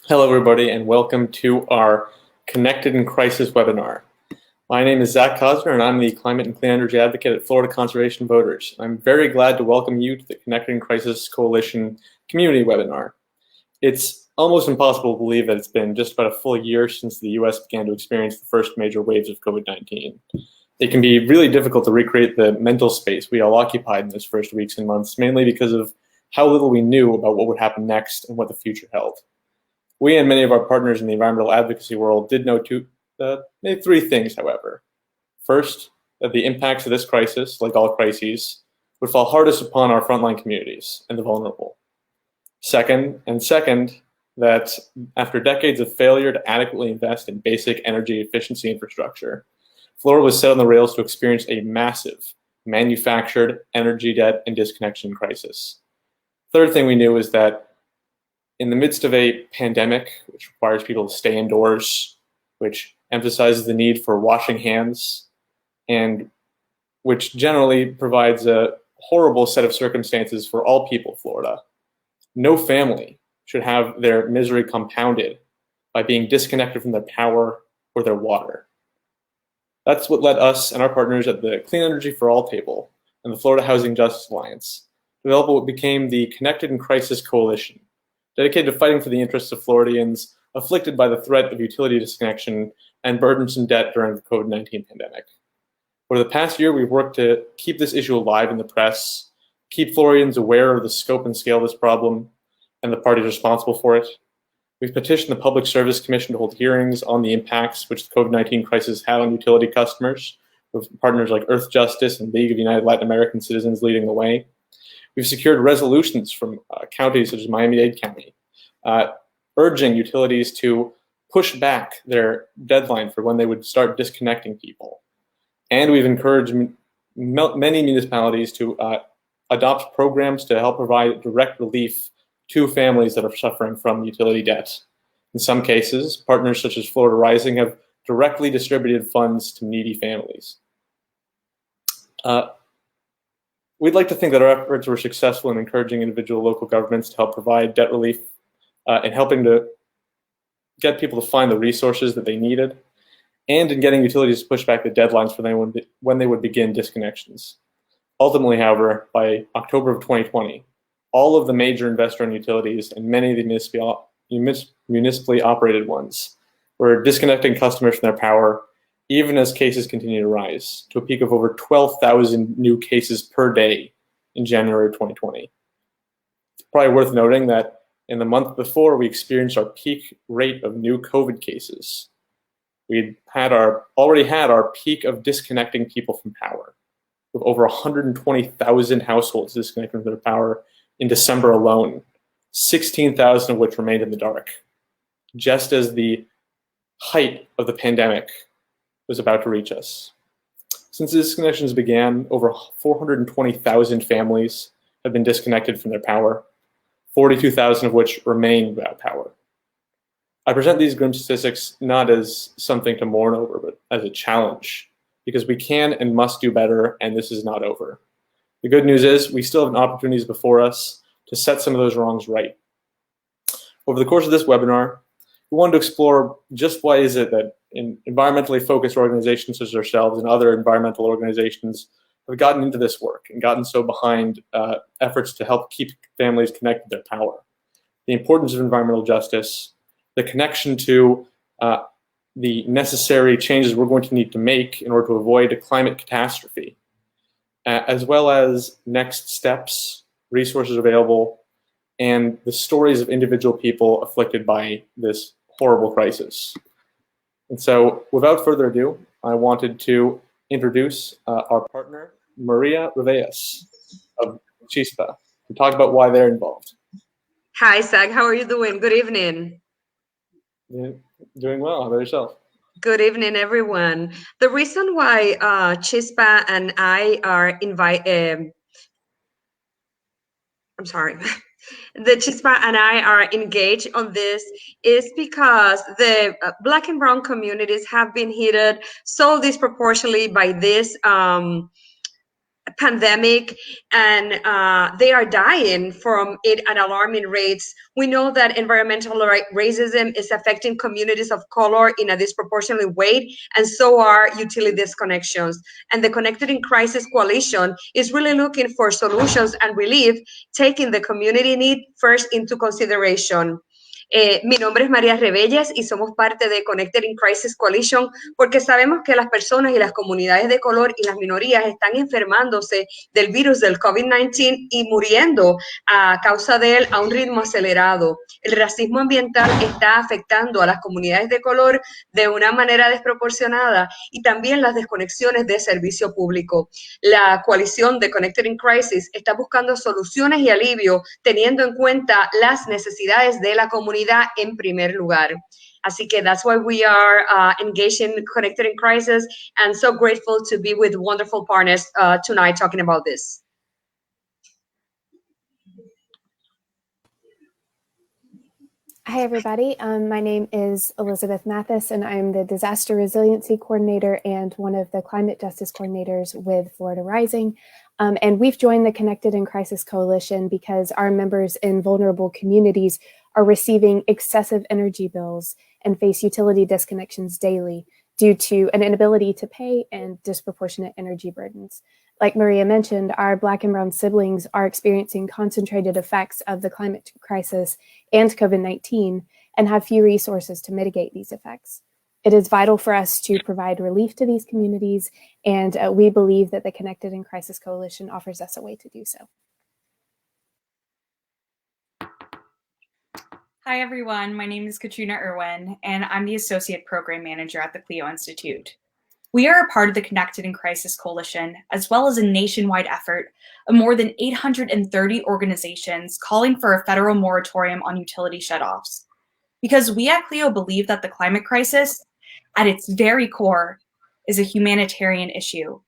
Hello, everybody, and welcome to our Connected in Crisis webinar. My name is Zach Cosner, and I'm the Climate and Clean Energy Advocate at Florida Conservation Voters. I'm very glad to welcome you to the Connected in Crisis Coalition community webinar. It's almost impossible to believe that it's been just about a full year since the U.S. began to experience the first major waves of COVID-19. It can be really difficult to recreate the mental space we all occupied in those first weeks and months, mainly because of how little we knew about what would happen next and what the future held. We and many of our partners in the environmental advocacy world did know maybe three things, however. First, that the impacts of this crisis, like all crises, would fall hardest upon our frontline communities and the vulnerable. Second, that after decades of failure to adequately invest in basic energy efficiency infrastructure, Florida was set on the rails to experience a massive manufactured energy debt and disconnection crisis. Third thing we knew is that in the midst of a pandemic, which requires people to stay indoors, which emphasizes the need for washing hands, and which generally provides a horrible set of circumstances for all people of Florida, no family should have their misery compounded by being disconnected from their power or their water. That's what led us and our partners at the Clean Energy for All table and the Florida Housing Justice Alliance to develop what became the Connected in Crisis Coalition, dedicated to fighting for the interests of Floridians afflicted by the threat of utility disconnection and burdensome debt during the COVID-19 pandemic. Over the past year, we've worked to keep this issue alive in the press, keep Floridians aware of the scope and scale of this problem and the parties responsible for it. We've petitioned the Public Service Commission to hold hearings on the impacts which the COVID-19 crisis had on utility customers, with partners like Earth Justice and League of United Latin American Citizens leading the way. We've secured resolutions from counties such as Miami-Dade County, urging utilities to push back their deadline for when they would start disconnecting people. And we've encouraged many municipalities to adopt programs to help provide direct relief to families that are suffering from utility debt. In some cases, partners such as Florida Rising have directly distributed funds to needy families. We'd like to think that our efforts were successful in encouraging individual local governments to help provide debt relief and helping to get people to find the resources that they needed, and in getting utilities to push back the deadlines for when they would begin disconnections. Ultimately, however, by October of 2020, all of the major investor-owned utilities and many of the municipally operated ones were disconnecting customers from their power, even as cases continue to rise, to a peak of over 12,000 new cases per day in January of 2020. It's probably worth noting that in the month before we experienced our peak rate of new COVID cases, we'd already had our peak of disconnecting people from power, with over 120,000 households disconnected from their power in December alone, 16,000 of which remained in the dark, just as the height of the pandemic was about to reach us. Since the disconnections began, over 420,000 families have been disconnected from their power, 42,000 of which remain without power. I present these grim statistics not as something to mourn over, but as a challenge, because we can and must do better, and this is not over. The good news is we still have opportunities before us to set some of those wrongs right. Over the course of this webinar, we wanted to explore just why is it that environmentally focused organizations such as ourselves and other environmental organizations have gotten into this work and gotten so behind efforts to help keep families connected to their power. The importance of environmental justice, the connection to the necessary changes we're going to need to make in order to avoid a climate catastrophe, as well as next steps, resources available, and the stories of individual people afflicted by this horrible crisis. And so, without further ado, I wanted to introduce our partner, Maria Riveras of Chispa, to talk about why they're involved. Hi, Zach. How are you doing? Good evening. Yeah, doing well. How about yourself? Good evening, everyone. The reason why Chispa and I are the Chispa and I are engaged on this is because the Black and Brown communities have been hit so disproportionately by this pandemic, and they are dying from it at alarming rates. We know that environmental racism is affecting communities of color in a disproportionate way, and so are utility disconnections. And the Connected in Crisis Coalition is really looking for solutions and relief, taking the community need first into consideration. Mi nombre es María Rebellas y somos parte de Connected in Crisis Coalition porque sabemos que las personas y las comunidades de color y las minorías están enfermándose del virus del COVID-19 y muriendo a causa de él a un ritmo acelerado. El racismo ambiental está afectando a las comunidades de color de una manera desproporcionada y también las desconexiones de servicio público. La coalición de Connected in Crisis está buscando soluciones y alivio teniendo en cuenta las necesidades de la comunidad en primer lugar. Así que that's why we are engaged in Connected in Crisis, and so grateful to be with wonderful partners tonight talking about this. Hi, everybody. My name is Elizabeth Mathis, and I'm the Disaster Resiliency Coordinator and one of the Climate Justice Coordinators with Florida Rising. And we've joined the Connected in Crisis Coalition because our members in vulnerable communities are receiving excessive energy bills and face utility disconnections daily due to an inability to pay and disproportionate energy burdens. Like Maria mentioned, our Black and Brown siblings are experiencing concentrated effects of the climate crisis and COVID-19 and have few resources to mitigate these effects. It is vital for us to provide relief to these communities, and we believe that the Connected in Crisis Coalition offers us a way to do so. Hi, everyone. My name is Katrina Irwin, and I'm the Associate Program Manager at the Clio Institute. We are a part of the Connected in Crisis Coalition, as well as a nationwide effort of more than 830 organizations calling for a federal moratorium on utility shutoffs. Because we at Clio believe that the climate crisis, at its very core, is a humanitarian issue.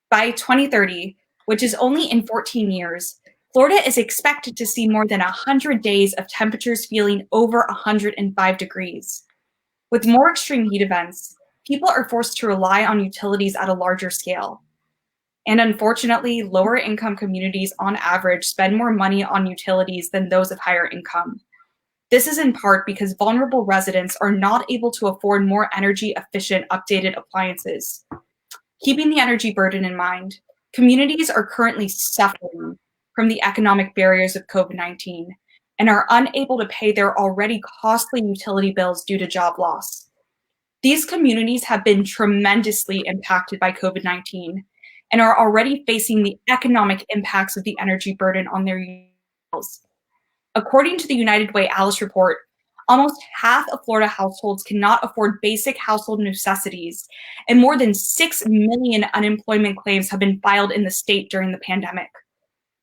By 2030, which is only in 14 years, Florida is expected to see more than 100 days of temperatures feeling over 105 degrees. With more extreme heat events, people are forced to rely on utilities at a larger scale. And unfortunately, lower income communities on average spend more money on utilities than those of higher income. This is in part because vulnerable residents are not able to afford more energy efficient updated appliances. Keeping the energy burden in mind, communities are currently suffering from the economic barriers of COVID-19 and are unable to pay their already costly utility bills due to job loss. These communities have been tremendously impacted by COVID-19 and are already facing the economic impacts of the energy burden on their bills. According to the United Way Alice report, almost half of Florida households cannot afford basic household necessities, and more than 6 million unemployment claims have been filed in the state during the pandemic.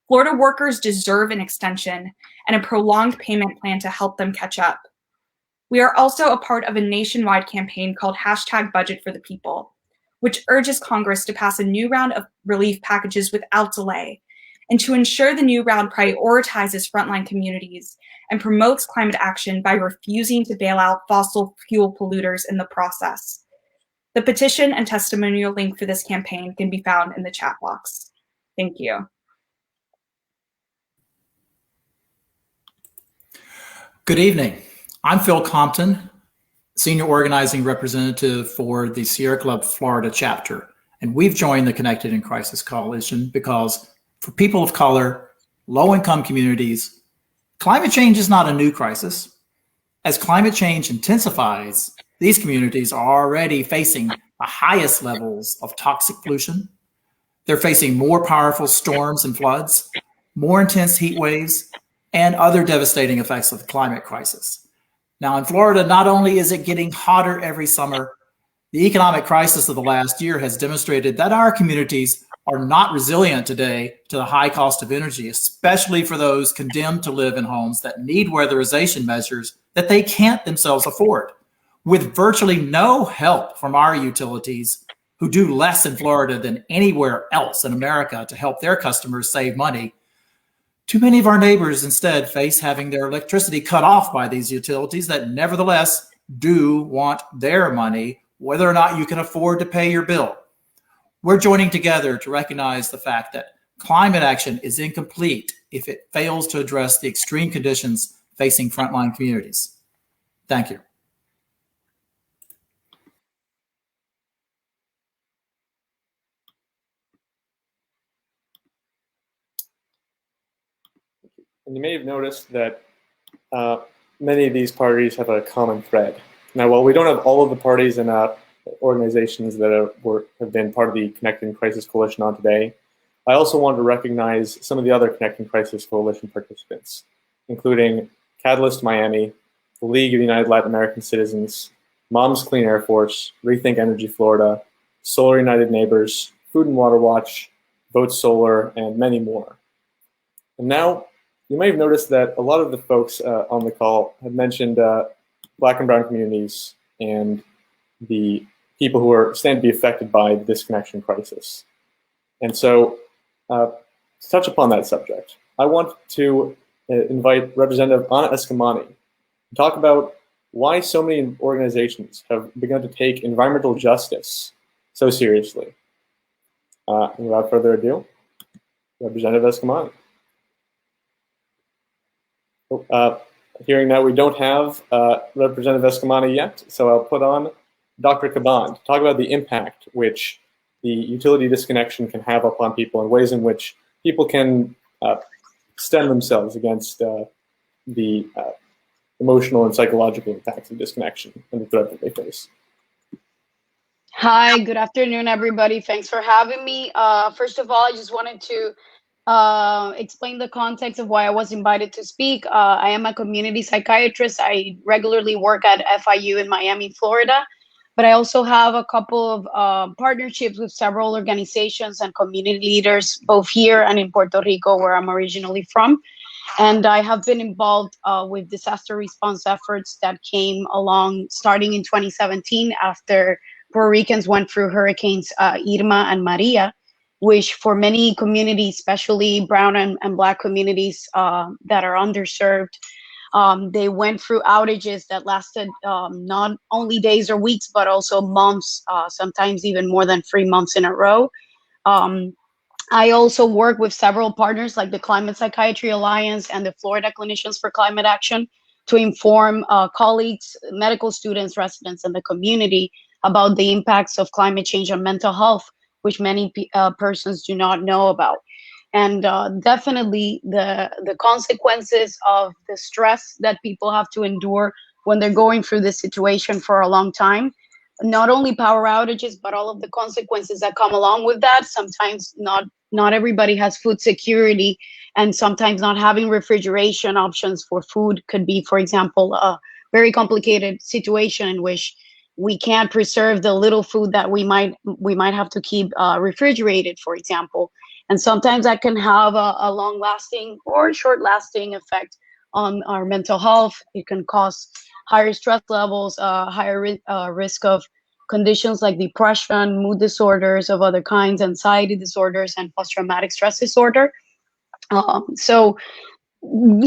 Florida workers deserve an extension and a prolonged payment plan to help them catch up. We are also a part of a nationwide campaign called #BudgetForThePeople, which urges Congress to pass a new round of relief packages without delay, and to ensure the new round prioritizes frontline communities and promotes climate action by refusing to bail out fossil fuel polluters in the process. The petition and testimonial link for this campaign can be found in the chat box. Thank you. Good evening. I'm Phil Compton, Senior Organizing Representative for the Sierra Club Florida chapter. And we've joined the Connected in Crisis Coalition because for people of color, low-income communities, climate change is not a new crisis. As climate change intensifies, these communities are already facing the highest levels of toxic pollution. They're facing more powerful storms and floods, more intense heat waves, and other devastating effects of the climate crisis. Now in Florida, not only is it getting hotter every summer, the economic crisis of the last year has demonstrated that our communities are not resilient today to the high cost of energy, especially for those condemned to live in homes that need weatherization measures that they can't themselves afford. With virtually no help from our utilities, who do less in Florida than anywhere else in America to help their customers save money, too many of our neighbors instead face having their electricity cut off by these utilities that nevertheless do want their money, whether or not you can afford to pay your bill. We're joining together to recognize the fact that climate action is incomplete if it fails to address the extreme conditions facing frontline communities. Thank you. And you may have noticed that many of these parties have a common thread. Now, while we don't have all of the parties and organizations that have been part of the Connecting Crisis Coalition on today, I also want to recognize some of the other Connecting Crisis Coalition participants, including Catalyst Miami, the League of United Latin American Citizens, Moms Clean Air Force, Rethink Energy Florida, Solar United Neighbors, Food and Water Watch, Vote Solar, and many more. And now, you may have noticed that a lot of the folks on the call have mentioned Black and brown communities and the people who stand to be affected by the disconnection crisis. And so, to touch upon that subject, I want to invite Representative Ana Escamani to talk about why so many organizations have begun to take environmental justice so seriously. And without further ado, Representative Escamani. Hearing that we don't have Representative Escamani yet, so I'll put on Dr. Caban to talk about the impact which the utility disconnection can have upon people and ways in which people can stem themselves against the emotional and psychological impacts of disconnection and the threat that they face. Hi, good afternoon, everybody. Thanks for having me. First of all, I just wanted to explain the context of why I was invited to speak. I am a community psychiatrist. I regularly work at FIU in Miami, Florida, but I also have a couple of partnerships with several organizations and community leaders, both here and in Puerto Rico, where I'm originally from. And I have been involved with disaster response efforts that came along starting in 2017 after Puerto Ricans went through hurricanes Irma and Maria, which for many communities, especially brown and Black communities that are underserved, they went through outages that lasted not only days or weeks, but also months, sometimes even more than 3 months in a row. I also work with several partners like the Climate Psychiatry Alliance and the Florida Clinicians for Climate Action to inform colleagues, medical students, residents, and the community about the impacts of climate change on mental health, which many persons do not know about. And definitely the consequences of the stress that people have to endure when they're going through this situation for a long time, not only power outages, but all of the consequences that come along with that. Sometimes not everybody has food security, and sometimes not having refrigeration options for food could be, for example, a very complicated situation in which we can't preserve the little food that we might have to keep refrigerated, for example. And sometimes that can have a long-lasting or short-lasting effect on our mental health. It can cause higher stress levels, higher risk of conditions like depression, mood disorders of other kinds, anxiety disorders, and post-traumatic stress disorder. So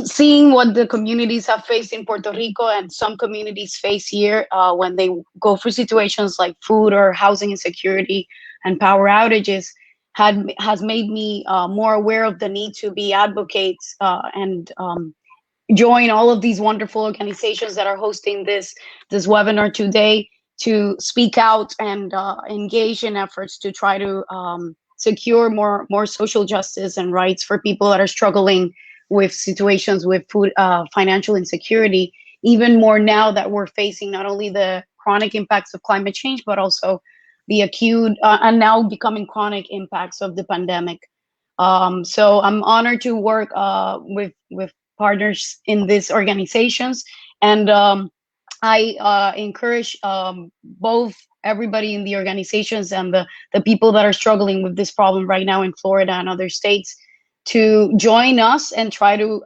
seeing what the communities have faced in Puerto Rico and some communities face here when they go through situations like food or housing insecurity and power outages has made me more aware of the need to be advocates and join all of these wonderful organizations that are hosting this webinar today to speak out and engage in efforts to try to secure more social justice and rights for people that are struggling with situations with food, financial insecurity, even more now that we're facing not only the chronic impacts of climate change, but also the acute and now becoming chronic impacts of the pandemic. So I'm honored to work with partners in these organizations, and I encourage both everybody in the organizations and the people that are struggling with this problem right now in Florida and other states to join us and try to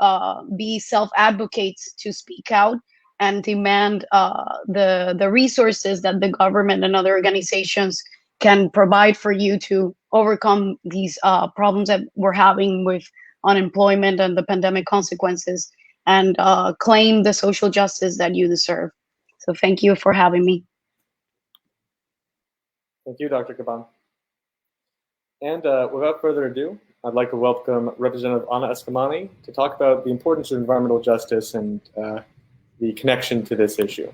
be self-advocates to speak out and demand the resources that the government and other organizations can provide for you to overcome these problems that we're having with unemployment and the pandemic consequences, and claim the social justice that you deserve. So thank you for having me. Thank you, Dr. Caban. And without further ado, I'd like to welcome Representative Ana Escamani to talk about the importance of environmental justice and the connection to this issue.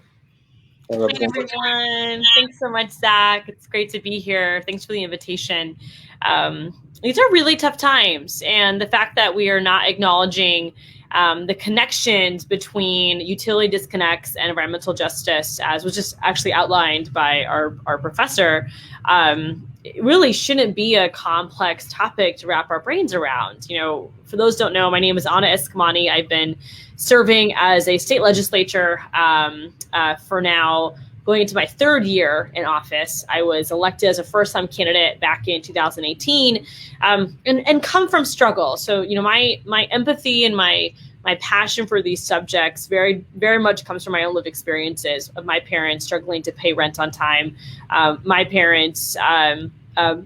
Hi, everyone. Thanks so much, Zach. It's great to be here. Thanks for the invitation. These are really tough times, and the fact that we are not acknowledging the connections between utility disconnects and environmental justice, as was just actually outlined by our professor, it really shouldn't be a complex topic to wrap our brains around. You know, for those who don't know, my name is Ana Escamani. I've been serving as a state legislature for now going into my third year in office. I was elected as a first-time candidate back in 2018, and come from struggle. So, you know, my empathy and my passion for these subjects very, very much comes from my own lived experiences of my parents struggling to pay rent on time, my parents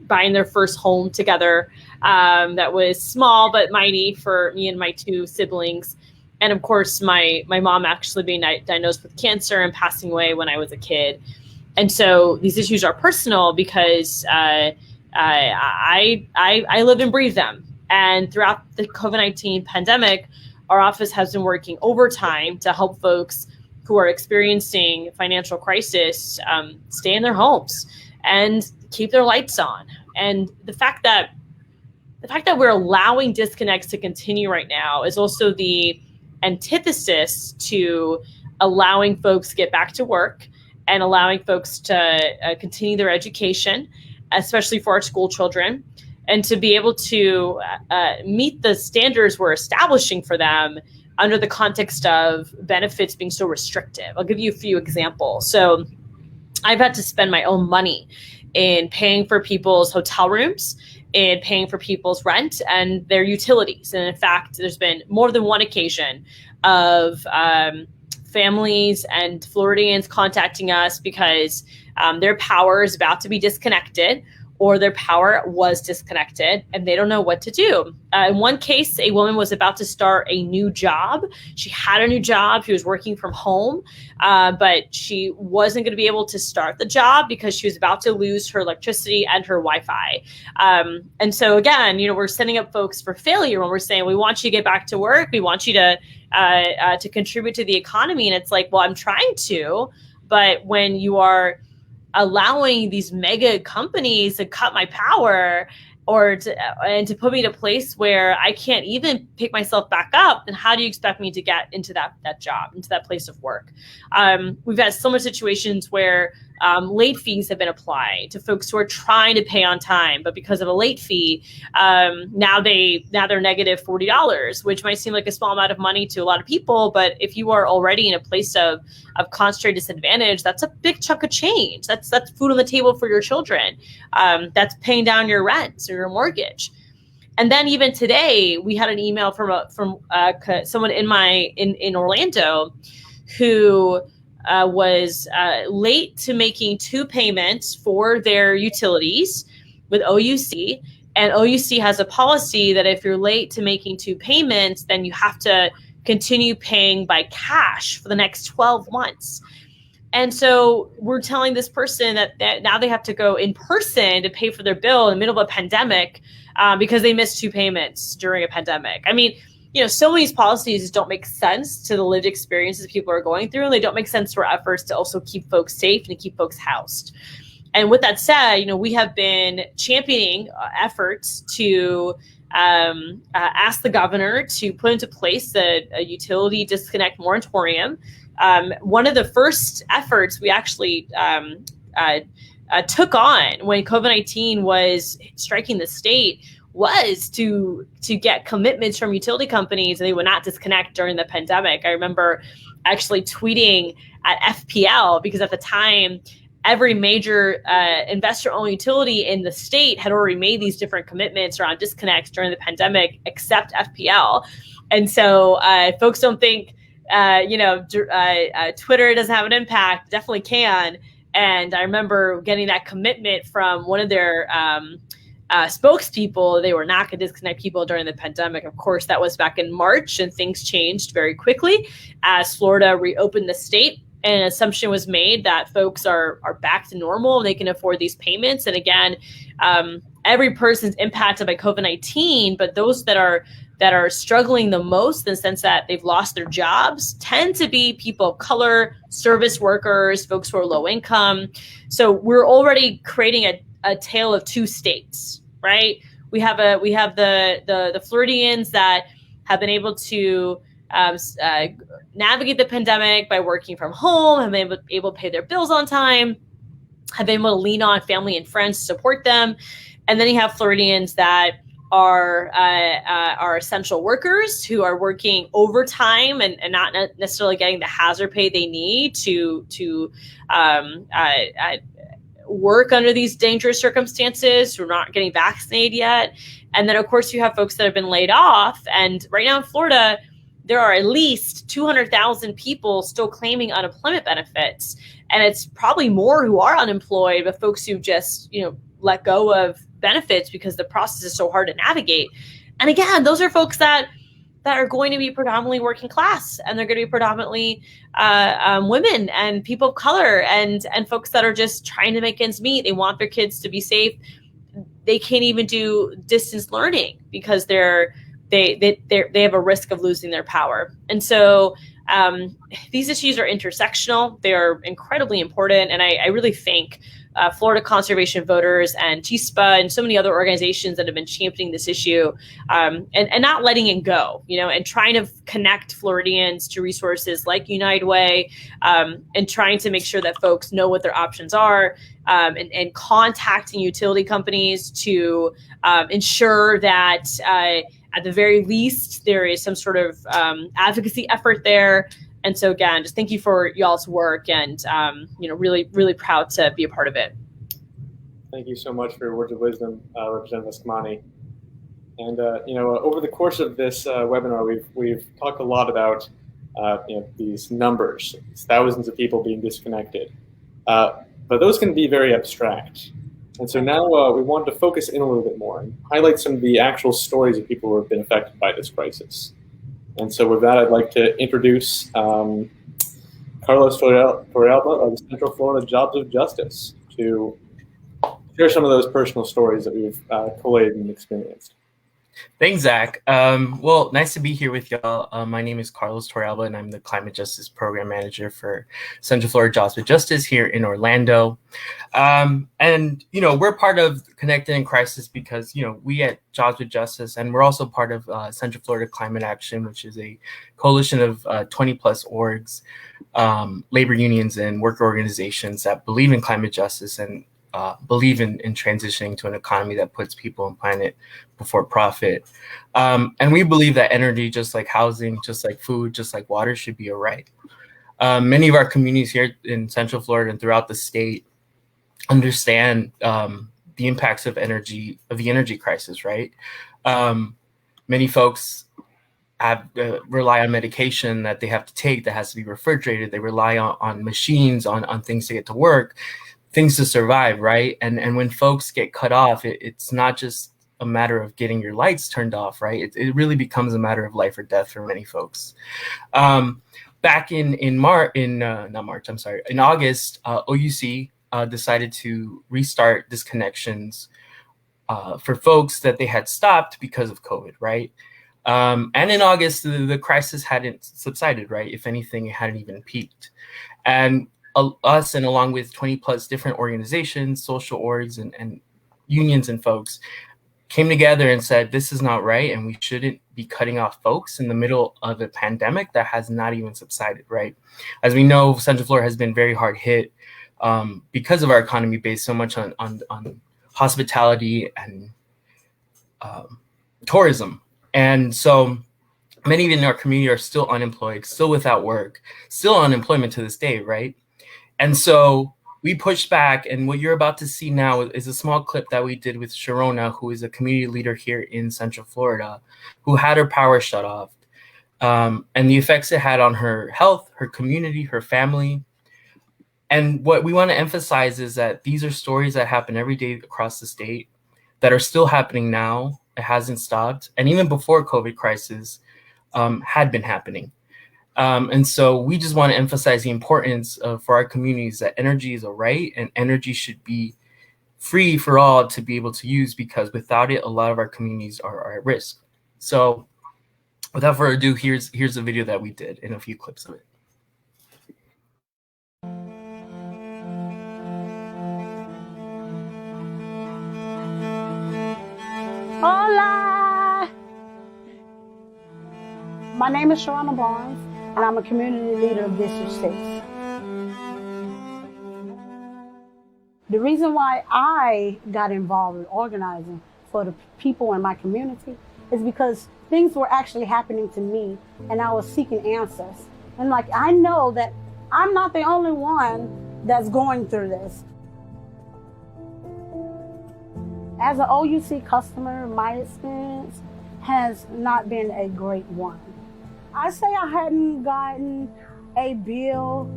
buying their first home together that was small but mighty for me and my two siblings. And of course, my mom actually being diagnosed with cancer and passing away when I was a kid. And so these issues are personal because I live and breathe them. And throughout the COVID-19 pandemic, our office has been working overtime to help folks who are experiencing financial crisis stay in their homes and keep their lights on. And the fact that we're allowing disconnects to continue right now is also the antithesis to allowing folks to get back to work and allowing folks to continue their education, especially for our school children, and to be able to meet the standards we're establishing for them under the context of benefits being so restrictive. I'll give you a few examples. So I've had to spend my own money in paying for people's hotel rooms, in paying for people's rent and their utilities. And in fact, there's been more than one occasion of families and Floridians contacting us because their power is about to be disconnected, or their power was disconnected and they don't know what to do. In one case, a woman was about to start a new job. She had a new job. She was working from home, but she wasn't going to be able to start the job because she was about to lose her electricity and her Wi-Fi. And so again, you know, we're setting up folks for failure when we're saying, we want you to get back to work. We want you to contribute to the economy. And it's like, well, I'm trying to, but when you are allowing these mega companies to cut my power or to put me in a place where I can't even pick myself back up, then how do you expect me to get into that job, into that place of work? We've had so many situations where late fees have been applied to folks who are trying to pay on time, but because of a late fee, now they're negative $40, which might seem like a small amount of money to a lot of people, but if you are already in a place of concentrated disadvantage, that's a big chunk of change. That's food on the table for your children. That's paying down your rent or your mortgage. And then even today, we had an email from someone in Orlando who was late to making 2 payments for their utilities with OUC. And OUC has a policy that if you're late to making 2 payments, then you have to continue paying by cash for the next 12 months. And so we're telling this person that now they have to go in person to pay for their bill in the middle of a pandemic because they missed 2 payments during a pandemic. I mean, you know, so many of these policies don't make sense to the lived experiences people are going through, and they don't make sense to our efforts to also keep folks safe and to keep folks housed. And with that said, you know, we have been championing efforts to ask the governor to put into place a utility disconnect moratorium. One of the first efforts we actually took on when COVID-19 was striking the state was to get commitments from utility companies that they would not disconnect during the pandemic. I remember actually tweeting at FPL because at the time, every major investor-owned utility in the state had already made these different commitments around disconnects during the pandemic, except FPL. And so folks don't think, Twitter doesn't have an impact. Definitely can. And I remember getting that commitment from one of their spokespeople. They were not going to disconnect people during the pandemic. Of course, that was back in March, and things changed very quickly as Florida reopened the state. And an assumption was made that folks are back to normal and they can afford these payments. And again, every person's impacted by COVID-19, but those that are struggling the most in the sense that they've lost their jobs tend to be people of color, service workers, folks who are low income. So we're already creating a tale of two states, right? We have the Floridians that have been able to navigate the pandemic by working from home, have been able to pay their bills on time, have been able to lean on family and friends to support them. And then you have Floridians that are essential workers who are working overtime and not necessarily getting the hazard pay they need to work under these dangerous circumstances, who are not getting vaccinated yet. And then, of course, you have folks that have been laid off. And right now in Florida, there are at least 200,000 people still claiming unemployment benefits. And it's probably more who are unemployed, but folks who just, let go of benefits because the process is so hard to navigate. And again, those are folks that are going to be predominantly working class, and they're going to be predominantly women and people of color and folks that are just trying to make ends meet. They want their kids to be safe. They can't even do distance learning because they have a risk of losing their power. And so these issues are intersectional. They are incredibly important. And I really thank Florida Conservation Voters and Chispa and so many other organizations that have been championing this issue and not letting it go, and trying to connect Floridians to resources like United Way and trying to make sure that folks know what their options are and contacting utility companies to ensure that at the very least there is some sort of advocacy effort there. And so again, just thank you for y'all's work and, really, really proud to be a part of it. Thank you so much for your words of wisdom, Representative Eskamani. And, over the course of this webinar, we've talked a lot about, these numbers, these thousands of people being disconnected. But those can be very abstract. And so now we wanted to focus in a little bit more and highlight some of the actual stories of people who have been affected by this crisis. And so with that, I'd like to introduce Carlos Torrealba of the Central Florida Jobs of Justice to share some of those personal stories that we've collated and experienced. Thanks, Zach. Well, nice to be here with y'all. My name is Carlos Torrealba, and I'm the Climate Justice Program Manager for Central Florida Jobs of Justice here in Orlando. And, we're part of Connected in Crisis because, we at Jobs with Justice, and we're also part of Central Florida Climate Action, which is a coalition of 20 plus orgs, labor unions and worker organizations that believe in climate justice and believe in transitioning to an economy that puts people and planet before profit. And we believe that energy, just like housing, just like food, just like water, should be a right. Many of our communities here in Central Florida and throughout the state understand the impacts of the energy crisis, right? Many folks rely on medication that they have to take that has to be refrigerated. They rely on machines, on things to get to work, things to survive, right? And when folks get cut off, it's not just a matter of getting your lights turned off, right? It really becomes a matter of life or death for many folks. Back in August, OUC decided to restart disconnections for folks that they had stopped because of COVID, right? And in August, the crisis hadn't subsided, right? If anything, it hadn't even peaked. And us, and along with 20 plus different organizations, social orgs and unions and folks, came together and said, this is not right, and we shouldn't be cutting off folks in the middle of a pandemic that has not even subsided, right? As we know, Central Florida has been very hard hit because of our economy based so much on hospitality and tourism. And so many in our community are still unemployed, still without work, still on unemployment to this day, right? And so we pushed back, and what you're about to see now is a small clip that we did with Sharona, who is a community leader here in Central Florida, who had her power shut off, and the effects it had on her health, her community, her family. And what we want to emphasize is that these are stories that happen every day across the state that are still happening now. It hasn't stopped. And even before COVID crisis had been happening. And so we just want to emphasize the importance for our communities that energy is a right, and energy should be free for all to be able to use, because without it, a lot of our communities are at risk. So without further ado, here's a video that we did and a few clips of it. Hola! My name is Sharona Barnes, and I'm a community leader of District 6. The reason why I got involved in organizing for the people in my community is because things were actually happening to me, and I was seeking answers. And like, I know that I'm not the only one that's going through this. As an OUC customer, my experience has not been a great one. I say I hadn't gotten a bill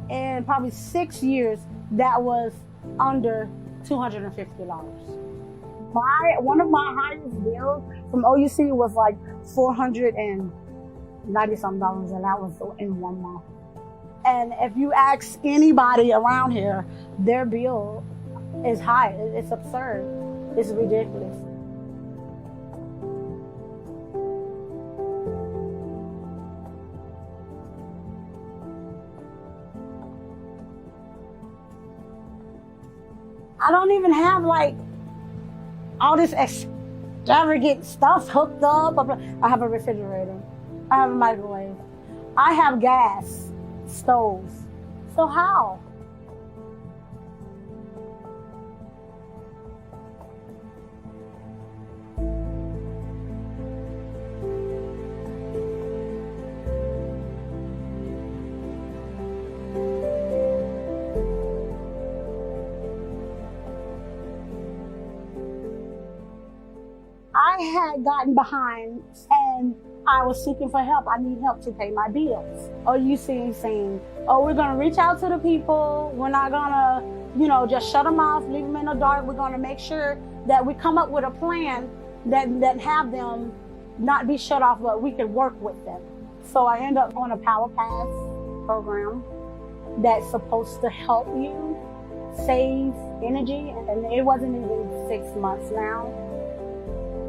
in probably 6 years that was under $250. One of my highest bills from OUC was like $490-something, and that was in 1 month. And if you ask anybody around here, their bill is high. It's absurd. It's ridiculous. I don't even have like all this extravagant stuff hooked up. I have a refrigerator. I have a microwave. I have gas stoves. So how? I had gotten behind and I was seeking for help. I need help to pay my bills. Or you see saying, oh, we're gonna reach out to the people. We're not gonna, just shut them off, leave them in the dark. We're gonna make sure that we come up with a plan that have them not be shut off, but we can work with them. So I end up on a Power Pass program that's supposed to help you save energy. And it wasn't even 6 months now.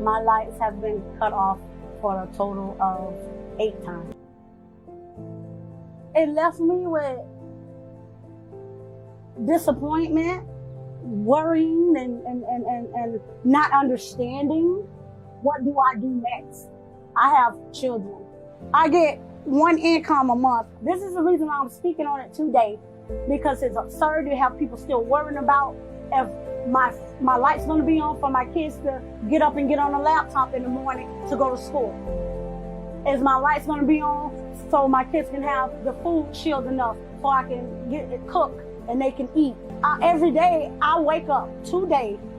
My lights have been cut off for a total of 8 times. It left me with disappointment, worrying, and not understanding. What do I do next? I have children. I get 1 income a month. This is the reason why I'm speaking on it today, because it's absurd to have people still worrying about if my light's gonna be on for my kids to get up and get on a laptop in the morning to go to school. Is my lights gonna be on so my kids can have the food chilled enough so I can get it cooked and they can eat? Every day I wake up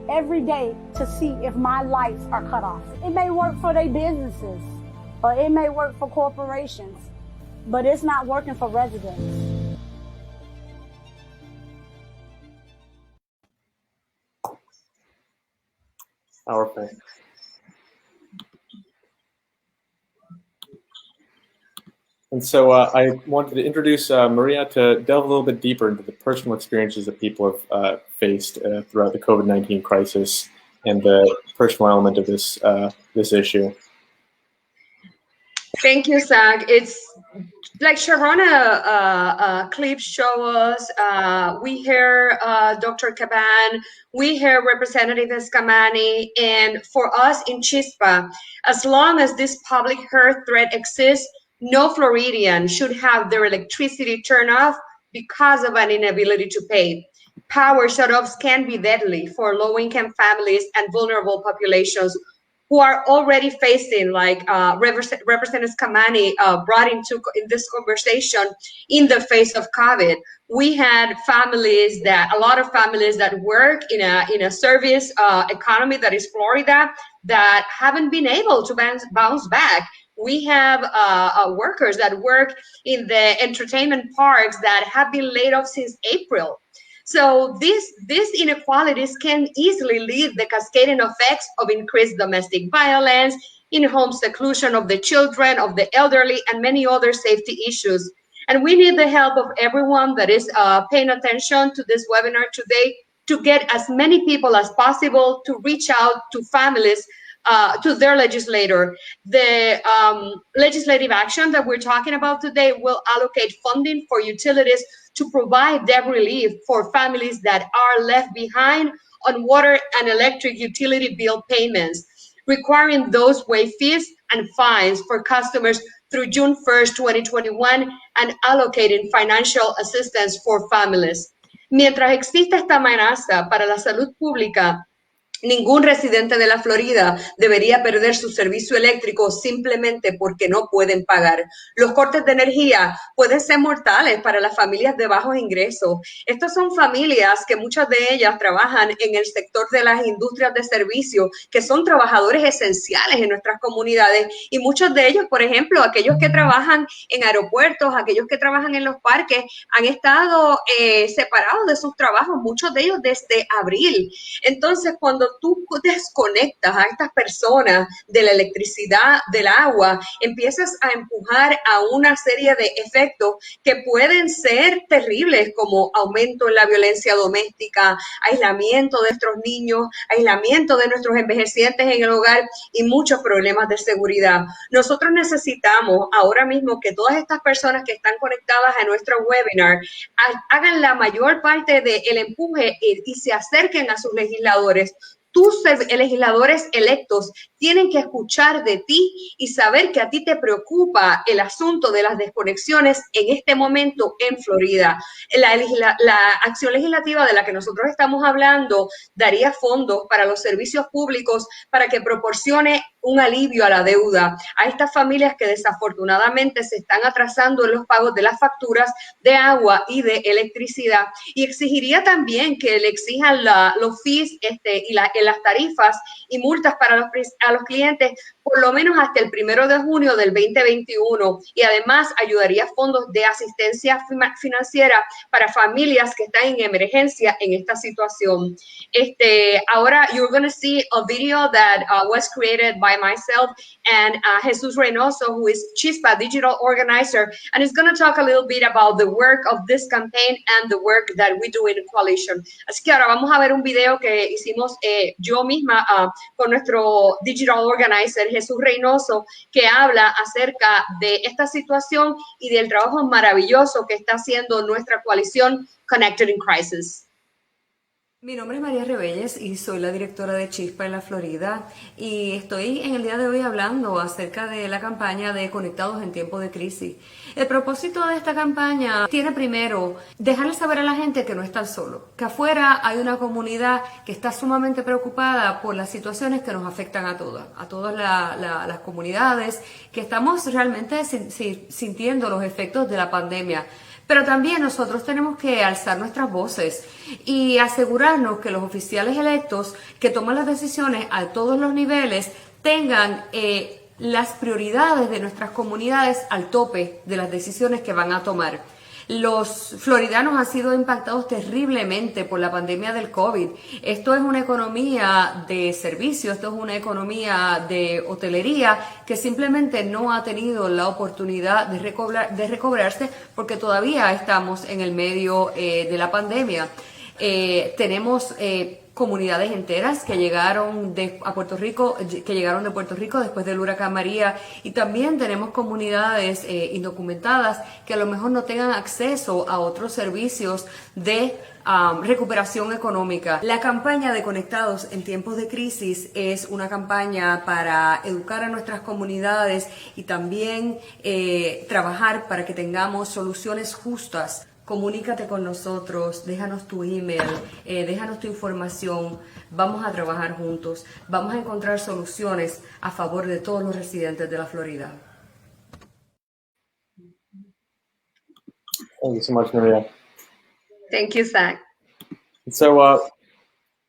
every day to see if my lights are cut off. It may work for their businesses or it may work for corporations, but it's not working for residents. Powerful. And so I wanted to introduce Maria to delve a little bit deeper into the personal experiences that people have faced throughout the COVID-19 crisis and the personal element of this issue. Thank you, Zach. It's like Sharona clips show us. We hear Dr. Caban, we hear Representative Escamani, and for us in Chispa, as long as this public health threat exists, no Floridian should have their electricity turned off because of an inability to pay. Power shutoffs can be deadly for low-income families and vulnerable populations who are already facing, like Representative Kamani brought into in this conversation, in the face of COVID. We had a lot of families that work in a service economy that is Florida that haven't been able to bounce back. We have workers that work in the entertainment parks that have been laid off since April. So these inequalities can easily lead the cascading effects of increased domestic violence, in-home seclusion of the children, of the elderly, and many other safety issues. And we need the help of everyone that is paying attention to this webinar today to get as many people as possible to reach out to families, to their legislator. The legislative action that we're talking about today will allocate funding for utilities to provide debt relief for families that are left behind on water and electric utility bill payments, requiring those waive fees and fines for customers through June 1st, 2021, and allocating financial assistance for families. Mientras exista esta amenaza para la salud pública, ningún residente de la Florida debería perder su servicio eléctrico simplemente porque no pueden pagar. Los cortes de energía pueden ser mortales para las familias de bajos ingresos. Estas son familias que muchas de ellas trabajan en el sector de las industrias de servicio, que son trabajadores esenciales en nuestras comunidades, y muchos de ellos, por ejemplo, aquellos que trabajan en aeropuertos, aquellos que trabajan en los parques, han estado separados de sus trabajos, muchos de ellos desde abril. Entonces, cuando tú desconectas a estas personas de la electricidad, del agua, empiezas a empujar a una serie de efectos que pueden ser terribles, como aumento en la violencia doméstica, aislamiento de nuestros niños, aislamiento de nuestros envejecientes en el hogar y muchos problemas de seguridad. Nosotros necesitamos ahora mismo que todas estas personas que están conectadas a nuestro webinar hagan la mayor parte del empuje y se acerquen a sus legisladores. Tus legisladores electos tienen que escuchar de ti y saber que a ti te preocupa el asunto de las desconexiones en este momento en Florida. La acción legislativa de la que nosotros estamos hablando daría fondos para los servicios públicos para que proporcione un alivio a la deuda a estas familias que desafortunadamente se están atrasando en los pagos de las facturas de agua y de electricidad, y exigiría también que le exijan los fees y las tarifas y multas para los clientes por lo menos hasta el 1 de junio del 2021, y además ayudaría fondos de asistencia financiera para familias que están en emergencia en esta situación. Ahora you're going to see a video that was created by myself and Jesus Reynoso, who is Chispa digital organizer, and he's going to talk a little bit about the work of this campaign and the work that we do in coalition. Así que ahora vamos a ver un video que hicimos yo misma con nuestro digital organizer Jesús Reynoso, que habla acerca de esta situación y del trabajo maravilloso que está haciendo nuestra coalición Connected in Crisis. Mi nombre es María Rebelles y soy la directora de Chispa en la Florida, y estoy en el día de hoy hablando acerca de la campaña de Conectados en Tiempo de Crisis. El propósito de esta campaña tiene primero dejarle saber a la gente que no están solos, que afuera hay una comunidad que está sumamente preocupada por las situaciones que nos afectan a todas las comunidades, que estamos realmente sintiendo los efectos de la pandemia. Pero también nosotros tenemos que alzar nuestras voces y asegurarnos que los oficiales electos que toman las decisiones a todos los niveles tengan las prioridades de nuestras comunidades al tope de las decisiones que van a tomar. Los floridanos han sido impactados terriblemente por la pandemia del COVID. Esto es una economía de servicio, esto es una economía de hotelería que simplemente no ha tenido la oportunidad de recobrarse porque todavía estamos en el medio de la pandemia. Tenemos comunidades enteras que llegaron de Puerto Rico después del huracán María, y también tenemos comunidades indocumentadas que a lo mejor no tengan acceso a otros servicios de recuperación económica. La campaña de Conectados en Tiempos de Crisis es una campaña para educar a nuestras comunidades y también trabajar para que tengamos soluciones justas. Comunícate con nosotros, déjanos tu email, déjanos tu información, vamos a trabajar juntos, vamos a encontrar soluciones a favor de todos los residentes de la Florida. Thank you so much, Maria. Thank you, Zach. So,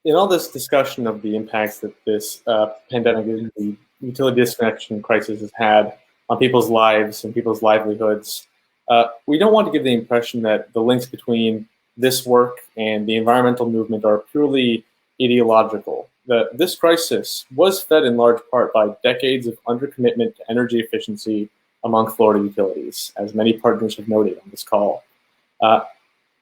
in all this discussion of the impacts that this pandemic and the utility disconnection crisis has had on people's lives and people's livelihoods, we don't want to give the impression that the links between this work and the environmental movement are purely ideological. This crisis was fed in large part by decades of undercommitment to energy efficiency among Florida utilities, as many partners have noted on this call.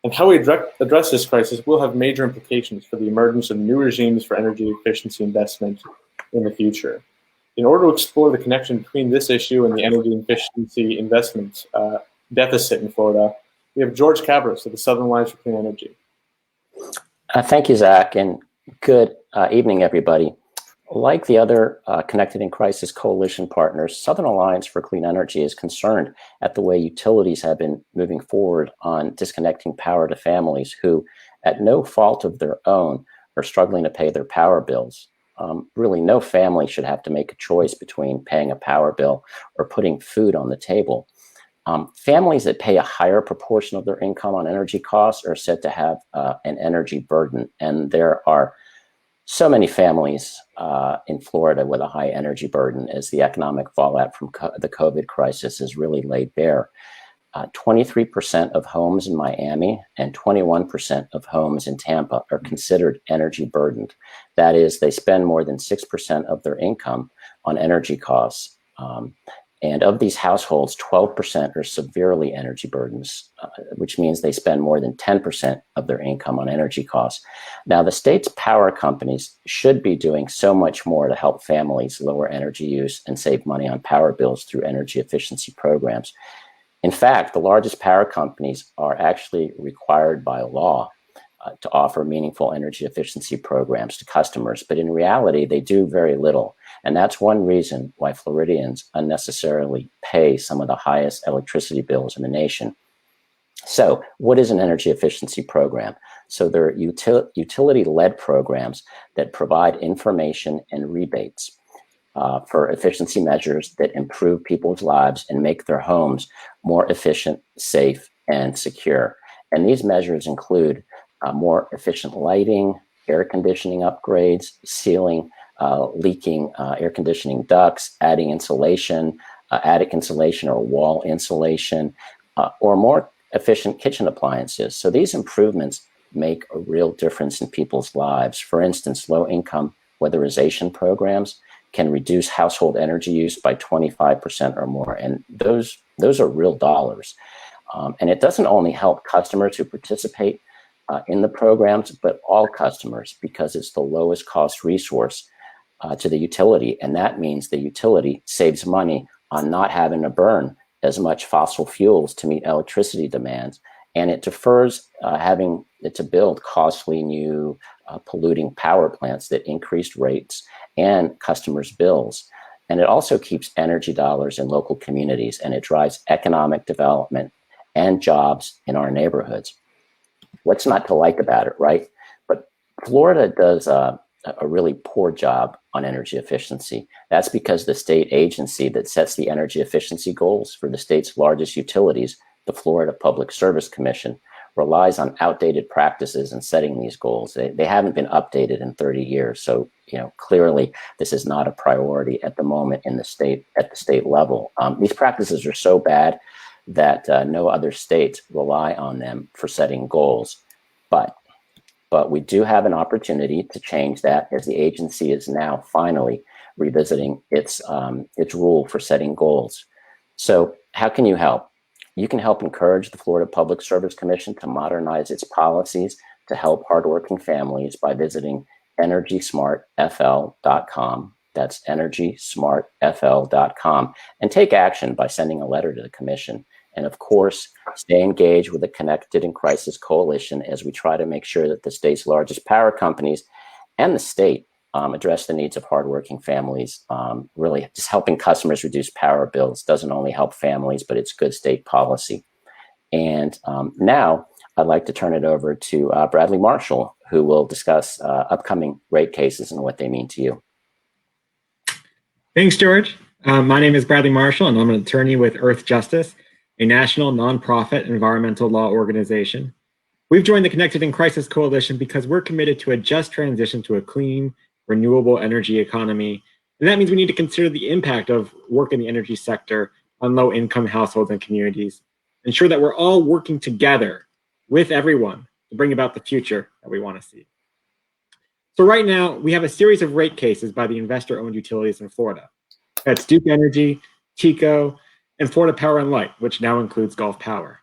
And how we address this crisis will have major implications for the emergence of new regimes for energy efficiency investment in the future. In order to explore the connection between this issue and the energy efficiency investment deficit in Florida, we have George Cabras of the Southern Alliance for Clean Energy. Thank you, Zach, and good evening, everybody. Like the other Connected in Crisis Coalition partners, Southern Alliance for Clean Energy is concerned at the way utilities have been moving forward on disconnecting power to families who, at no fault of their own, are struggling to pay their power bills. Really, no family should have to make a choice between paying a power bill or putting food on the table. Families that pay a higher proportion of their income on energy costs are said to have an energy burden, and there are so many families in Florida with a high energy burden as the economic fallout from the COVID crisis is really laid bare. 23% of homes in Miami and 21% of homes in Tampa are considered energy burdened. That is, they spend more than 6% of their income on energy costs. And of these households, 12% are severely energy burdens, which means they spend more than 10% of their income on energy costs. Now, the state's power companies should be doing so much more to help families lower energy use and save money on power bills through energy efficiency programs. In fact, the largest power companies are actually required by law to offer meaningful energy efficiency programs to customers, but in reality, they do very little. And that's one reason why Floridians unnecessarily pay some of the highest electricity bills in the nation. So what is an energy efficiency program? So there are utility-led programs that provide information and rebates for efficiency measures that improve people's lives and make their homes more efficient, safe, and secure. And these measures include more efficient lighting, air conditioning upgrades, sealing leaking air conditioning ducts, adding insulation, attic insulation or wall insulation, or more efficient kitchen appliances. So these improvements make a real difference in people's lives. For instance, low-income weatherization programs can reduce household energy use by 25% or more, and those are real dollars. And it doesn't only help customers who participate in the programs, but all customers, because it's the lowest cost resource to the utility. And that means the utility saves money on not having to burn as much fossil fuels to meet electricity demands. And it defers having to build costly new polluting power plants that increased rates and customers' bills. And it also keeps energy dollars in local communities, and it drives economic development and jobs in our neighborhoods. What's not to like about it, right? But Florida does a really poor job on energy efficiency. That's because the state agency that sets the energy efficiency goals for the state's largest utilities, the Florida Public Service Commission, relies on outdated practices in setting these goals. They haven't been updated in 30 years. So, clearly this is not a priority at the moment in the state, at the state level. These practices are so bad that no other states rely on them for setting goals. But we do have an opportunity to change that, as the agency is now finally revisiting its rule for setting goals. So how can you help? You can help encourage the Florida Public Service Commission to modernize its policies to help hardworking families by visiting EnergySmartFL.com. That's EnergySmartFL.com, and take action by sending a letter to the commission. And of course, stay engaged with the Connected in Crisis Coalition as we try to make sure that the state's largest power companies and the state address the needs of hardworking families. Really, just helping customers reduce power bills doesn't only help families, but it's good state policy. And now I'd like to turn it over to Bradley Marshall, who will discuss upcoming rate cases and what they mean to you. Thanks, George. My name is Bradley Marshall, and I'm an attorney with Earth Justice, a national nonprofit environmental law organization. We've joined the Connected in Crisis Coalition because we're committed to a just transition to a clean, renewable energy economy. And that means we need to consider the impact of work in the energy sector on low-income households and communities. Ensure that we're all working together with everyone to bring about the future that we want to see. So right now, we have a series of rate cases by the investor-owned utilities in Florida. That's Duke Energy, TECO, and Florida Power and Light, which now includes Gulf Power.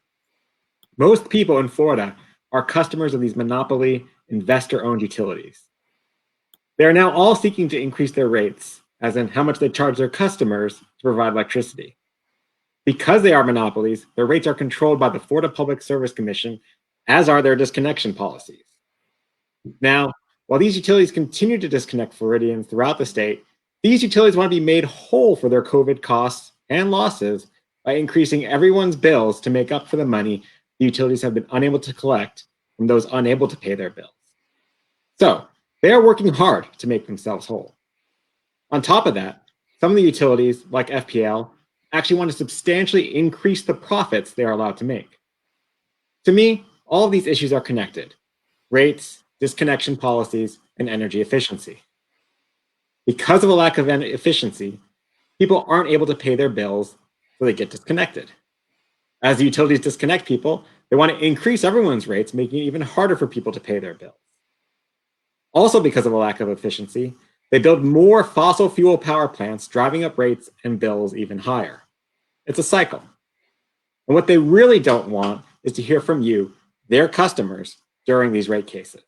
Most people in Florida are customers of these monopoly, investor-owned utilities. They are now all seeking to increase their rates, as in how much they charge their customers to provide electricity. Because they are monopolies, their rates are controlled by the Florida Public Service Commission, as are their disconnection policies. Now, while these utilities continue to disconnect Floridians throughout the state, these utilities want to be made whole for their COVID costs and losses by increasing everyone's bills to make up for the money the utilities have been unable to collect from those unable to pay their bills. So, they are working hard to make themselves whole. On top of that, some of the utilities, like FPL, actually want to substantially increase the profits they are allowed to make. To me, all of these issues are connected: rates, disconnection policies, and energy efficiency. Because of a lack of efficiency, people aren't able to pay their bills, so they get disconnected. As the utilities disconnect people, they want to increase everyone's rates, making it even harder for people to pay their bills. Also, because of a lack of efficiency, they build more fossil fuel power plants, driving up rates and bills even higher. It's a cycle. And what they really don't want is to hear from you, their customers, during these rate cases.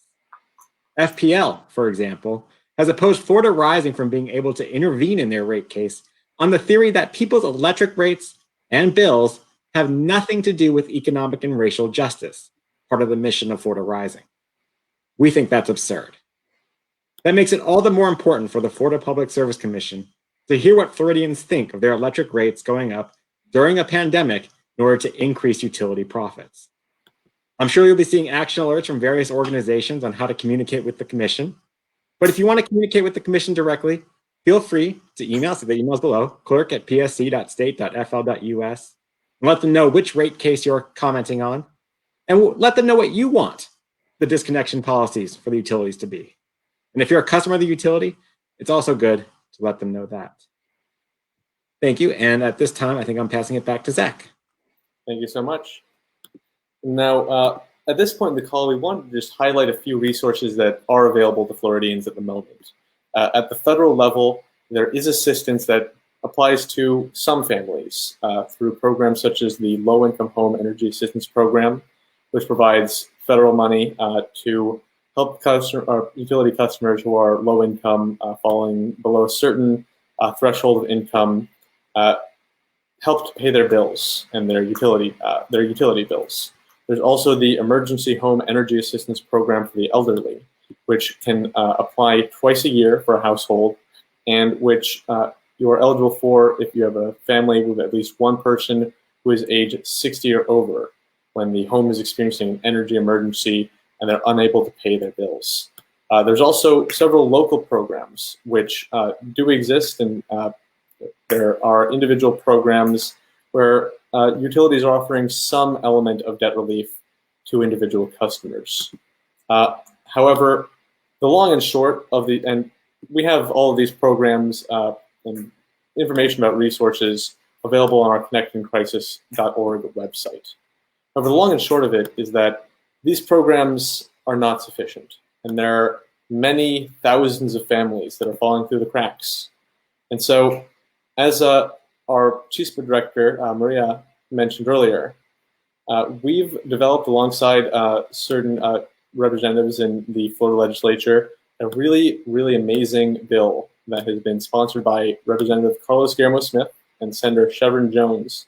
FPL, for example, has opposed Florida Rising from being able to intervene in their rate case on the theory that people's electric rates and bills have nothing to do with economic and racial justice, part of the mission of Florida Rising. We think that's absurd. That makes it all the more important for the Florida Public Service Commission to hear what Floridians think of their electric rates going up during a pandemic in order to increase utility profits. I'm sure you'll be seeing action alerts from various organizations on how to communicate with the Commission. But if you want to communicate with the Commission directly, feel free to email, so the email's below, clerk@psc.state.fl.us, and let them know which rate case you're commenting on, and let them know what you want the disconnection policies for the utilities to be. And if you're a customer of the utility, it's also good to let them know that. Thank you. And at this time, I think I'm passing it back to Zach. Thank you so much. Now, at this point in the call, we wanted to just highlight a few resources that are available to Floridians at the moment. At the federal level, there is assistance that applies to some families through programs such as the Low-Income Home Energy Assistance Program, which provides federal money to help utility customers who are low income, falling below a certain threshold of income, help to pay their bills and their utility bills. There's also the Emergency Home Energy Assistance Program for the elderly, which can apply twice a year for a household, and which you are eligible for if you have a family with at least one person who is age 60 or over when the home is experiencing an energy emergency and they're unable to pay their bills. There's also several local programs which do exist, and there are individual programs where utilities are offering some element of debt relief to individual customers. However, the long and short of and we have all of these programs and information about resources available on our connectingcrisis.org website. However, the long and short of it is that these programs are not sufficient, and there are many thousands of families that are falling through the cracks. And so, as our Chispa director, Maria, mentioned earlier, we've developed alongside certain representatives in the Florida legislature a really, really amazing bill that has been sponsored by Representative Guillermo and Senator Chevron Jones,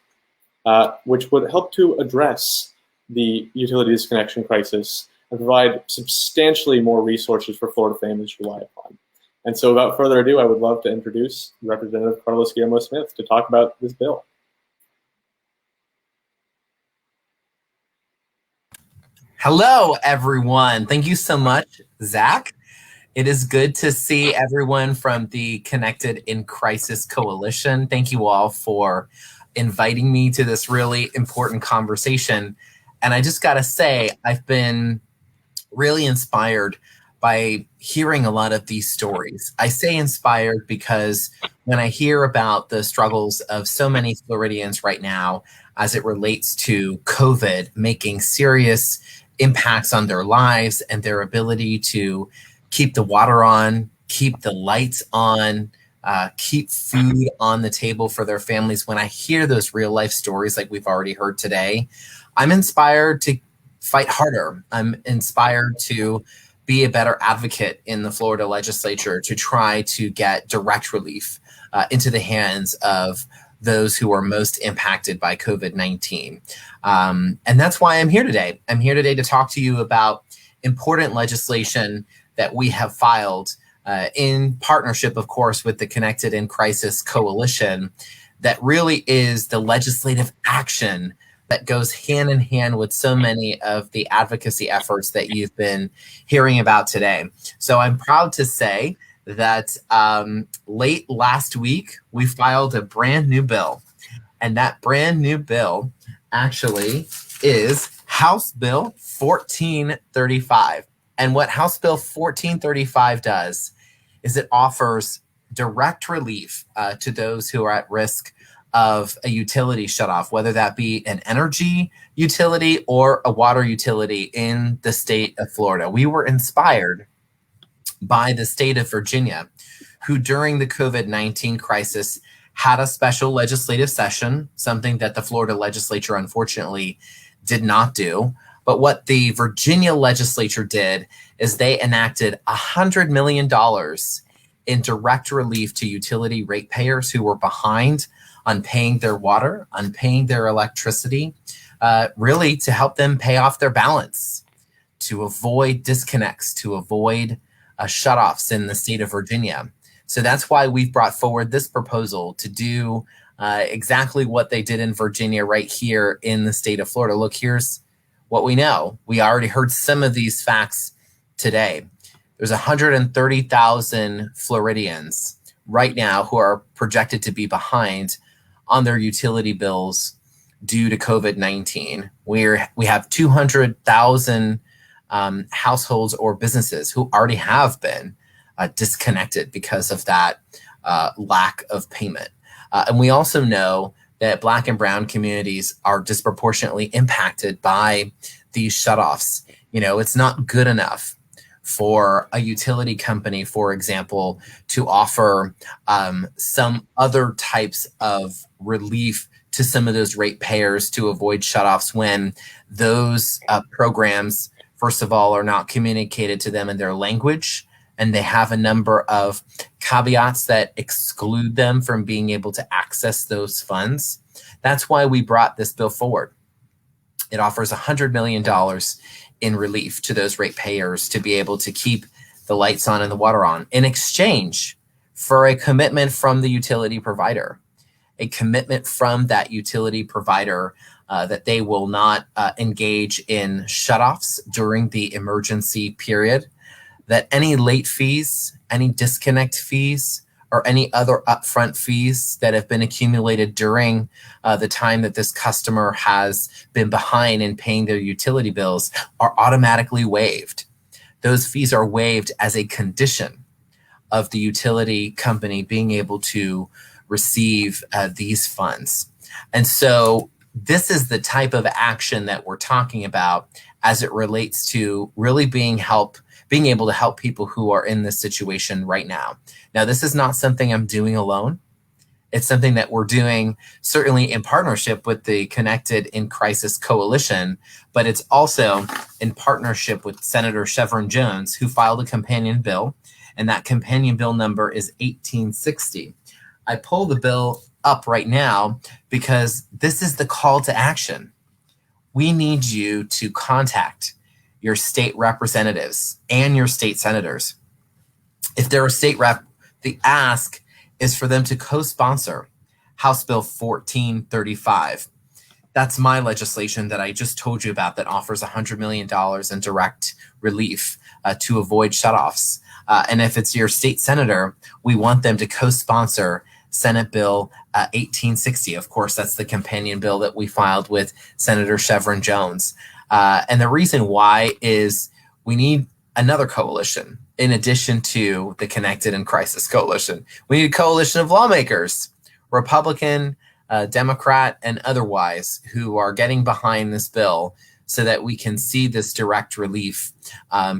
which would help to address the utility disconnection crisis and provide substantially more resources for Florida families to rely upon. And so without further ado, I would love to introduce Representative Guillermo to talk about this bill. Hello, everyone. Thank you so much, Zach. It is good to see everyone from the Connected in Crisis Coalition. Thank you all for inviting me to this really important conversation. And I just gotta say, I've been really inspired by hearing a lot of these stories. I say inspired because when I hear about the struggles of so many Floridians right now as it relates to COVID making serious impacts on their lives and their ability to keep the water on, keep the lights on, keep food on the table for their families. When I hear those real life stories like we've already heard today, I'm inspired to fight harder. I'm inspired to be a better advocate in the Florida legislature to try to get direct relief into the hands of those who are most impacted by COVID-19. And that's why I'm here today. I'm here today to talk to you about important legislation that we have filed in partnership, of course, with the Connected in Crisis Coalition, that really is the legislative action that goes hand in hand with so many of the advocacy efforts that you've been hearing about today. So I'm proud to say that late last week, we filed a brand new bill. And that brand new bill actually is House Bill 1435. And what House Bill 1435 does is it offers direct relief to those who are at risk of a utility shutoff, whether that be an energy utility or a water utility in the state of Florida. We were inspired by the state of Virginia, who during the COVID-19 crisis had a special legislative session, something that the Florida legislature unfortunately did not do. But what the Virginia legislature did is they enacted $100 million in direct relief to utility ratepayers who were behind on paying their water, on paying their electricity, really to help them pay off their balance, to avoid disconnects, to avoid shutoffs in the state of Virginia. So that's why we've brought forward this proposal to do exactly what they did in Virginia right here in the state of Florida. Look, here's what we know. We already heard some of these facts today. There's 130,000 Floridians right now who are projected to be behind on their utility bills due to COVID-19. We have 200,000 households or businesses who already have been disconnected because of that lack of payment. And we also know that Black and brown communities are disproportionately impacted by these shutoffs. You know, it's not good enough for a utility company, for example, to offer some other types of relief to some of those ratepayers to avoid shutoffs when those programs, first of all, are not communicated to them in their language, and they have a number of caveats that exclude them from being able to access those funds. That's why we brought this bill forward. It offers $100 million in relief to those ratepayers to be able to keep the lights on and the water on in exchange for a commitment from the utility provider, a commitment from that utility provider that they will not engage in shutoffs during the emergency period, that any late fees, any disconnect fees, or any other upfront fees that have been accumulated during the time that this customer has been behind in paying their utility bills are automatically waived. Those fees are waived as a condition of the utility company being able to receive these funds. And so this is the type of action that we're talking about as it relates to really being able to help people who are in this situation right now. Now, this is not something I'm doing alone. It's something that we're doing certainly in partnership with the Connected in Crisis Coalition, but it's also in partnership with Senator Chevron Jones, who filed a companion bill, and that companion bill number is 1860. I pull the bill up right now because this is the call to action. We need you to contact your state representatives and your state senators. If they're a state rep, the ask is for them to co-sponsor House Bill 1435. That's my legislation that I just told you about that offers $100 million in direct relief to avoid shutoffs. And if it's your state senator, we want them to co-sponsor Senate Bill 1860. Of course, that's the companion bill that we filed with Senator Chevron Jones. And the reason why is we need another coalition in addition to the Connected in Crisis Coalition. We need a coalition of lawmakers, Republican, Democrat, and otherwise, who are getting behind this bill so that we can see this direct relief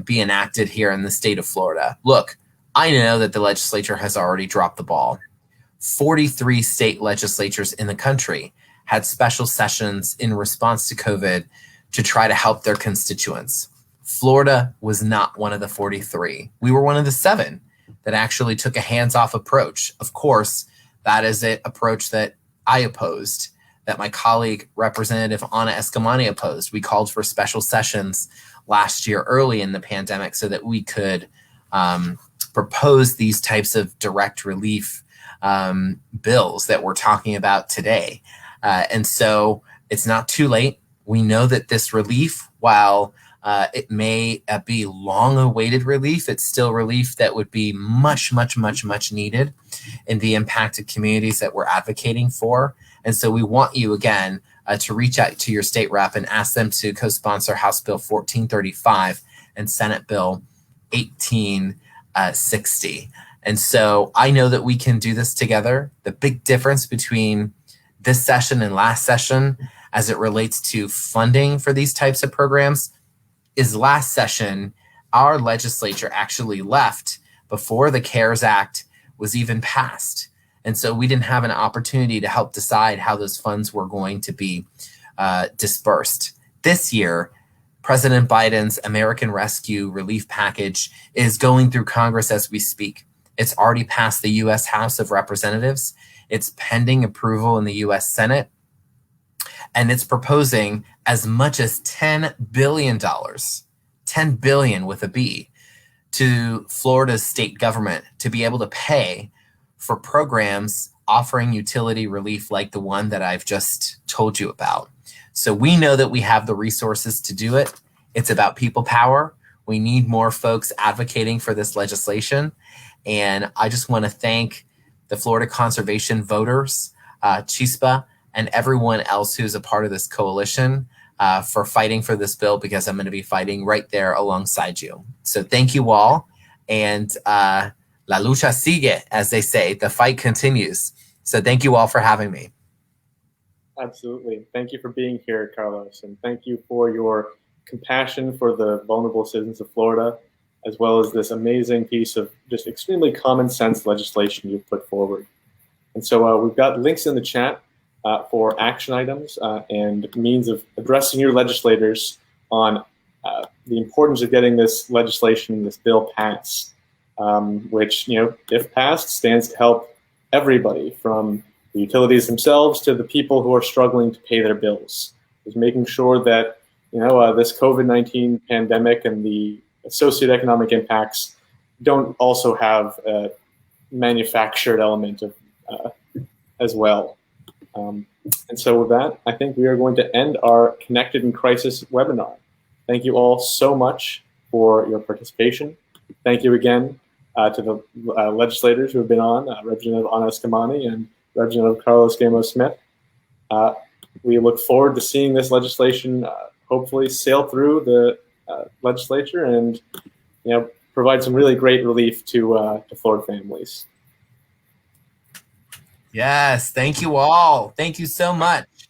be enacted here in the state of Florida. Look, I know that the legislature has already dropped the ball. 43 state legislatures in the country had special sessions in response to COVID to try to help their constituents. Florida was not one of the 43. We were one of the 7 that actually took a hands-off approach. Of course, that is an approach that I opposed, that my colleague, Representative Ana Escamani, opposed. We called for special sessions last year early in the pandemic so that we could propose these types of direct relief bills that we're talking about today. And so it's not too late. We know that this relief, while it may be long-awaited relief, it's still relief that would be much, much, much, much needed in the impacted communities that we're advocating for. And so we want you, again, to reach out to your state rep and ask them to co-sponsor House Bill 1435 and Senate Bill 1860. And so I know that we can do this together. The big difference between this session and last session as it relates to funding for these types of programs is last session, our legislature actually left before the CARES Act was even passed. And so we didn't have an opportunity to help decide how those funds were going to be dispersed. This year, President Biden's American Rescue Relief Package is going through Congress as we speak. It's already passed the U.S. House of Representatives. It's pending approval in the U.S. Senate. And it's proposing as much as $10 billion, $10 billion with a B, to Florida's state government to be able to pay for programs offering utility relief like the one that I've just told you about. So we know that we have the resources to do it. It's about people power. We need more folks advocating for this legislation. And I just want to thank the Florida conservation voters, Chispa, and everyone else who's a part of this coalition for fighting for this bill, because I'm going to be fighting right there alongside you. So thank you all. And la lucha sigue, as they say. The fight continues. So thank you all for having me. Absolutely. Thank you for being here, Carlos. And thank you for your compassion for the vulnerable citizens of Florida, as well as this amazing piece of just extremely common sense legislation you've put forward. And so we've got links in the chat for action items and means of addressing your legislators on the importance of getting this legislation, this bill passed, which, if passed, stands to help everybody from the utilities themselves to the people who are struggling to pay their bills. Is making sure that, this COVID-19 pandemic and the socioeconomic impacts don't also have a manufactured element of as well. And so with that, I think we are going to end our Connected in Crisis webinar. Thank you all so much for your participation. Thank you again to the legislators who have been on, Representative Ana Escamani and Representative Carlos Guillermo-Smith. We look forward to seeing this legislation hopefully sail through the legislature and provide some really great relief to Florida families. Yes, thank you all. Thank you so much.